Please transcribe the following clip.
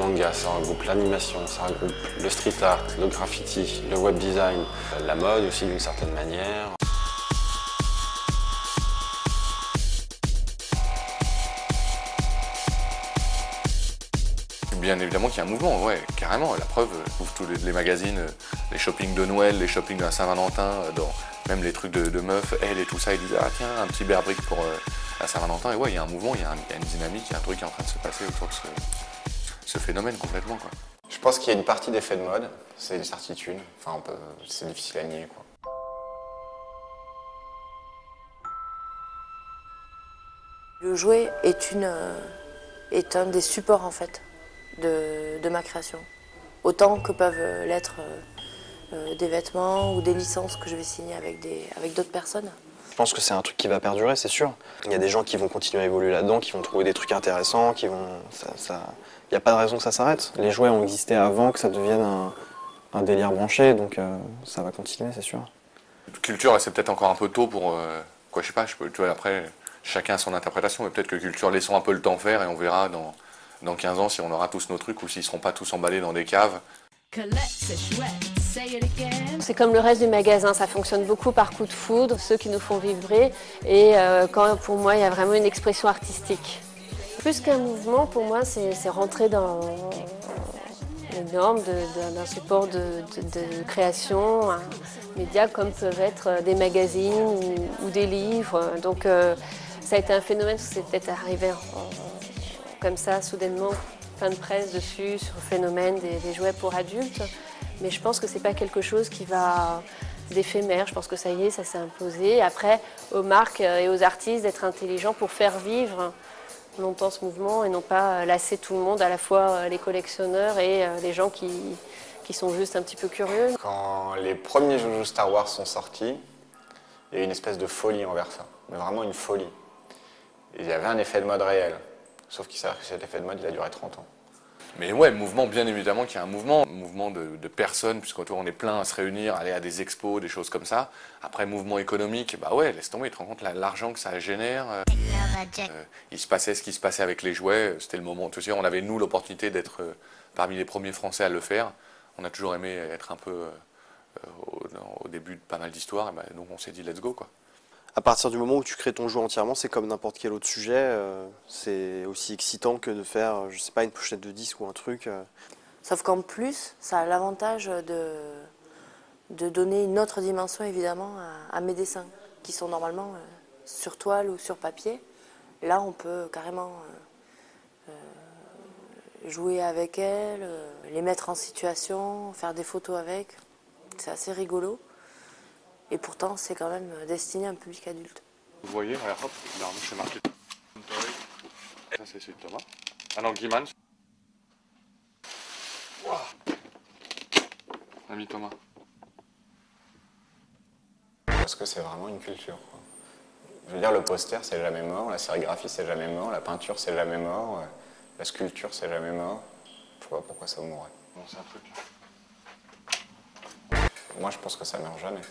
manga, ça regroupe l'animation, ça regroupe le street art, le graffiti, le web design, la mode aussi d'une certaine manière. Bien évidemment qu'il y a un mouvement, ouais, carrément. La preuve, ouvre tous les magazines, les shoppings de Noël, les shoppings de la Saint-Valentin, même les trucs de meufs, elle et tout ça, ils disent ah tiens, un petit bear brick pour la Saint-Valentin. Et ouais, il y a un mouvement, il y a une dynamique, il y a un truc qui est en train de se passer autour de ce phénomène complètement, quoi. Je pense qu'il y a une partie d'effet de mode, c'est une certitude. Enfin, c'est difficile à nier, quoi. Le jouet est un des supports en fait de ma création. Autant que peuvent l'être des vêtements ou des licences que je vais signer avec d'autres personnes. Je pense que c'est un truc qui va perdurer, c'est sûr. Il y a des gens qui vont continuer à évoluer là-dedans, qui vont trouver des trucs intéressants, qui vont... Il n'y a pas de raison que ça s'arrête. Les jouets ont existé avant que ça devienne un délire branché, donc ça va continuer, c'est sûr. Culture, c'est peut-être encore un peu tôt pour... quoi, je sais pas, tu vois, après, chacun a son interprétation, mais peut-être que culture, laissons un peu le temps faire et on verra dans 15 ans si on aura tous nos trucs ou s'ils ne seront pas tous emballés dans des caves. C'est comme le reste du magasin, ça fonctionne beaucoup par coup de foudre, ceux qui nous font vibrer, et quand pour moi il y a vraiment une expression artistique. Plus qu'un mouvement, pour moi c'est rentrer dans les normes d'un support de création, un média comme peuvent être des magazines ou des livres. Donc ça a été un phénomène, c'est peut-être arrivé comme ça soudainement, plein de presse dessus sur le phénomène des jouets pour adultes. Mais je pense que c'est pas quelque chose qui va d'éphémère. Je pense que ça y est, ça s'est imposé. Après, aux marques et aux artistes d'être intelligents pour faire vivre longtemps ce mouvement et non pas lasser tout le monde, à la fois les collectionneurs et les gens qui sont juste un petit peu curieux. Quand les premiers joujoux Star Wars sont sortis, il y a eu une espèce de folie envers ça. Mais vraiment une folie. Et il y avait un effet de mode réel. Sauf qu'il s'avère que cet effet de mode, il a duré 30 ans. Mais ouais, mouvement, bien évidemment qu'il y a un mouvement de personnes, puisqu'autour on est plein à se réunir, aller à des expos, des choses comme ça. Après, mouvement économique, bah ouais, laisse tomber, tu te rends compte l'argent que ça génère. Il se passait ce qui se passait avec les jouets, c'était le moment, tu sais, on avait nous l'opportunité d'être parmi les premiers Français à le faire. On a toujours aimé être un peu au début de pas mal d'histoires, bah, donc on s'est dit let's go, quoi. À partir du moment où tu crées ton jeu entièrement, c'est comme n'importe quel autre sujet. C'est aussi excitant que de faire, je sais pas, une pochette de disque ou un truc. Sauf qu'en plus, ça a l'avantage de donner une autre dimension évidemment à mes dessins, qui sont normalement sur toile ou sur papier. Là, on peut carrément jouer avec elles, les mettre en situation, faire des photos avec. C'est assez rigolo. Et pourtant, c'est quand même destiné à un public adulte. Vous voyez, regarde, hop, là, c'est marqué. Ça, c'est celui de Thomas. Ah non, Guiman. Wow. Ami Thomas. Parce que c'est vraiment une culture, quoi. Je veux dire, le poster, c'est jamais mort, la sérigraphie, c'est jamais mort, la peinture, c'est jamais mort, la sculpture, c'est jamais mort. Je vois pas pourquoi ça mourrait. Bon, c'est un truc. Moi, je pense que ça meurt jamais.